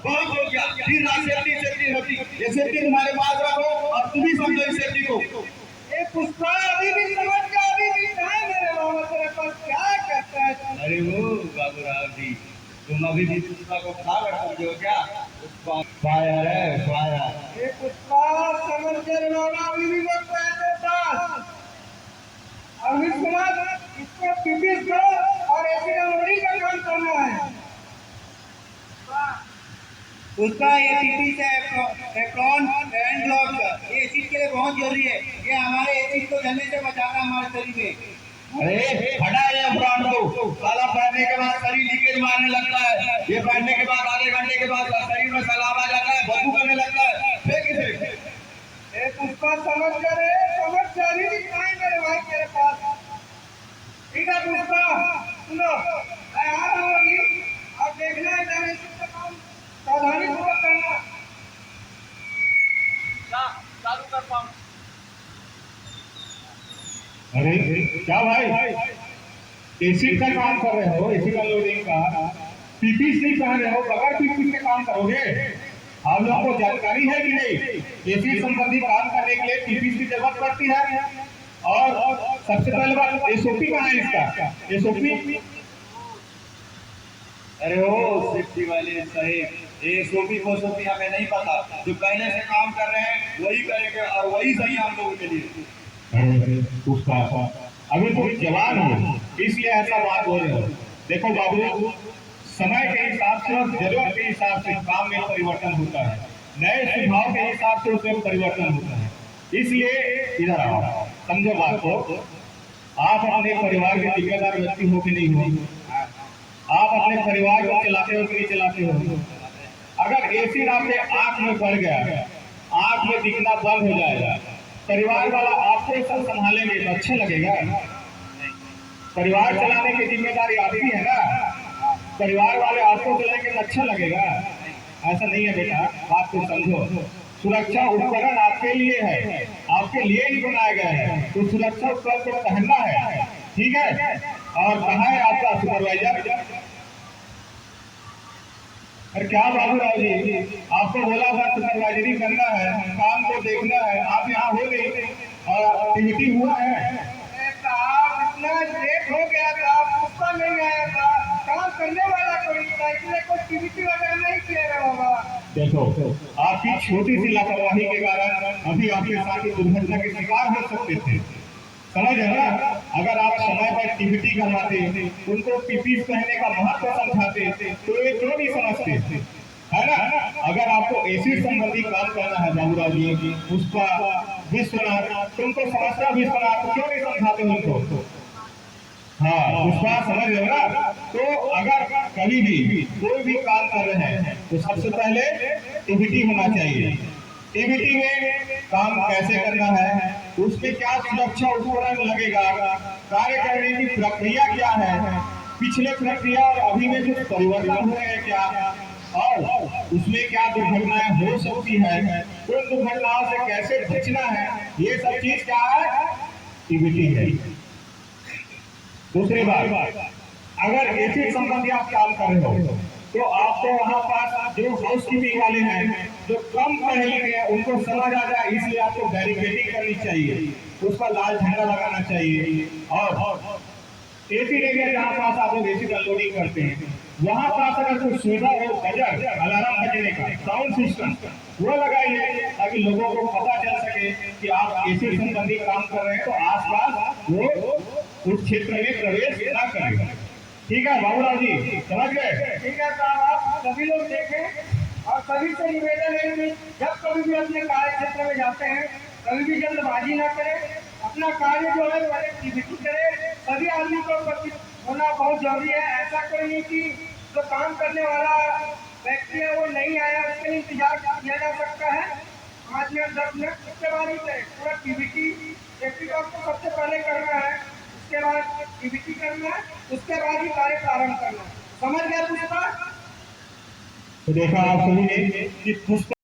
बहुत हो गया, फिर रात सेफ्टी सेफ्टी होती, ये सेफ्टी तुम्हारे पास रखो और तुम ही समझो इस सेफ्टी को। ये पुष्पा अभी भी समझ गया, अभी भी कहा मेरे मामा तेरे पास क्या कहता है। अरे वो बाबूराव जी, तुम अभी भी पुष्पा को खा कर समझो क्या? पुष्पा फायर है, फायर। ये पुष्पा समझ गए मामा, अभी भी वो कहते था अमित कुमार इसको पीपीस को और ऐसी लोडिंग का काम करना है। उसका ये पीपी से एप्रॉन हैंड ग्लोव्स ये एसिड के लिए बहुत जरूरी है। ये हमारे एसिड को जलने से बचाता है हमारे शरीर में। अरे हटा ये ब्रांड को, साला पहनने के बाद शरीर लीकेज मारने लगता है, ये पहनने के बाद आधे घंटे के बाद शरीर में सैलाब आ जाता है, बदबू करने लगता है। फेंक इसे। ये पुष्पा समझ गए, समझ गए, अभी भी कहा मेरे भाई तेरे पास। ठीक है पुष्पा, सुनो मैं आ रहा हूँ अभी, अब देखना है जाने से काम सावधानी पूर्वक करना। चालू कर पाऊँ? अरे क्या भाई, एसिड का काम कर रहे हो, एसिड लोडिंग का, पीपीस नहीं पहन रहे हो, बगैर पीपीस के काम करोगे? आप लोगों को जानकारी है कि नहीं, एसिड संबंधी काम करने के लिए पीपीस की जरूरत पड़ती है। और सबसे पहले बात, एसओपी कहाँ है इसका? एसओपी, अरे ओ सेफ्टी वाले साहेब, एसओपी फोसओपी हमें नहीं पता, जो पहले से काम कर रहे हैं वही करेंगे और वही सही हम लोगों के लिए। उसका अभी तो जवान हो इसलिए ऐसा बात हो रही हो। देखो बाबू, समय के हिसाब से और जरूरत के हिसाब से काम में परिवर्तन होता है, नए सुझाव के हिसाब से उसमें परिवर्तन होता है। इसलिए इधर आओ, समझो बात को। आप अपने परिवार के जिम्मेदार व्यक्ति हो कि नहीं हो? आप अपने परिवार को चलाते हो कि नहीं चलाते हो? अगर एसिड आपके आंख में बढ़ गया, आंख में दिखना बंद हो जाएगा, परिवार वाला आपको सब संभालेंगे तो अच्छा लगेगा? परिवार चलाने की जिम्मेदारी आपकी है ना, परिवार वाले आपको चलाएंगे तो अच्छा लगेगा? ऐसा नहीं है बेटा, बात को समझो। सुरक्षा उपकरण आपके लिए है, आपके लिए ही बनाया गया है, तो सुरक्षा उपकरण को पहनना है, ठीक है? और कहाँ है आपका सुपरवाइजर? अरे क्या बाबूराव जी, आपको बोला था सुपरवाइजरी करना है, काम को देखना है, आप यहाँ हो गई और एक्टिविटी हुआ है। इतना लेट हो गया था, पुष्पा नहीं आया था, काम करने वाला कोई नहीं था, इसलिए कोई टीवीटी वगैरह नहीं किया बाबा। देखो, आपकी छोटी सी लापरवाही के कारण अभी आपके साथ दुर्घटना के शिकार हो सकते थे, समझ है ना? अगर आप समय पर टीवीटी करवाते, उनको पीपीस पहनने का महत्व समझाते तो ये क्यों नहीं समझते, है ना? अगर आपको एसिड संबंधी काम करना है बाबूराव जी, उसका विश्वनाथ, तुमको समझता विश्वनाथ, तो क्यों नहीं समझाते उनको? हाँ, विश्वास समझ रहे हो ना? तो अगर कभी भी कोई भी काम कर रहे हैं तो सबसे पहले टीवीटी होना चाहिए। टीवीटी में काम कैसे करना है, उसमें क्या सुरक्षा उपकरण लगेगा, कार्य करने की प्रक्रिया क्या है, पिछले प्रक्रिया और अभी में जो परिवर्तन हुए हैं क्या, और उसमें क्या दुर्घटनाएं हो सकती है, उन दुर्घटनाओं से कैसे बचना है, ये सब चीज क्या है? टीवीटी है। दूसरी बात, अगर एसिड संबंधी आप काम कर रहे हो तो आपको वहाँ पास जो हाउस कीपिंग वाले हैं, जो कम पढ़े लिखे हैं, उनको समझ आ जाए, इसलिए आपको बैरिकेडिंग करनी चाहिए, उस पर लाल झंडा लगाना चाहिए। और एसिड एरिया जहाँ पास आप लोग एसिड अनलोडिंग करते हैं, वहाँ पास अगर कोई सुविधा हो, बजर अलार्म बजने का साउंड सिस्टम, वो लगाइए ताकि लोगों को पता चल सके कि आप एसिड संबंधी काम कर रहे हैं, तो आसपास वो उस क्षेत्र में प्रवेश ना करें। ठीक है बाबूराव जी, समझ गए? ठीक है साहब, आप सभी लोग देखें और सभी से निवेदन है कि जब कभी भी अपने कार्य क्षेत्र में जाते हैं, कभी भी जल्दबाजी ना करें, अपना कार्य जो है पहले टीवीटी करें। सभी आदमी को उपस्थित होना बहुत जरूरी है। ऐसा कोई नहीं कि जो काम करने वाला व्यक्ति है वो नहीं आया, उसके लिए इंतजार किया जा सकता है 5 मिनट 10 मिनट, उसके बाद ही करें पूरा टीवीटी। सेफ्टी का आपको सबसे पहले करना है, उसके बाद टीवीटी करना है, उसके बाद ही कार्य प्रारंभ करना है। समझ गया पुष्पा? तो देखा आप सभी ने कि पुष्पा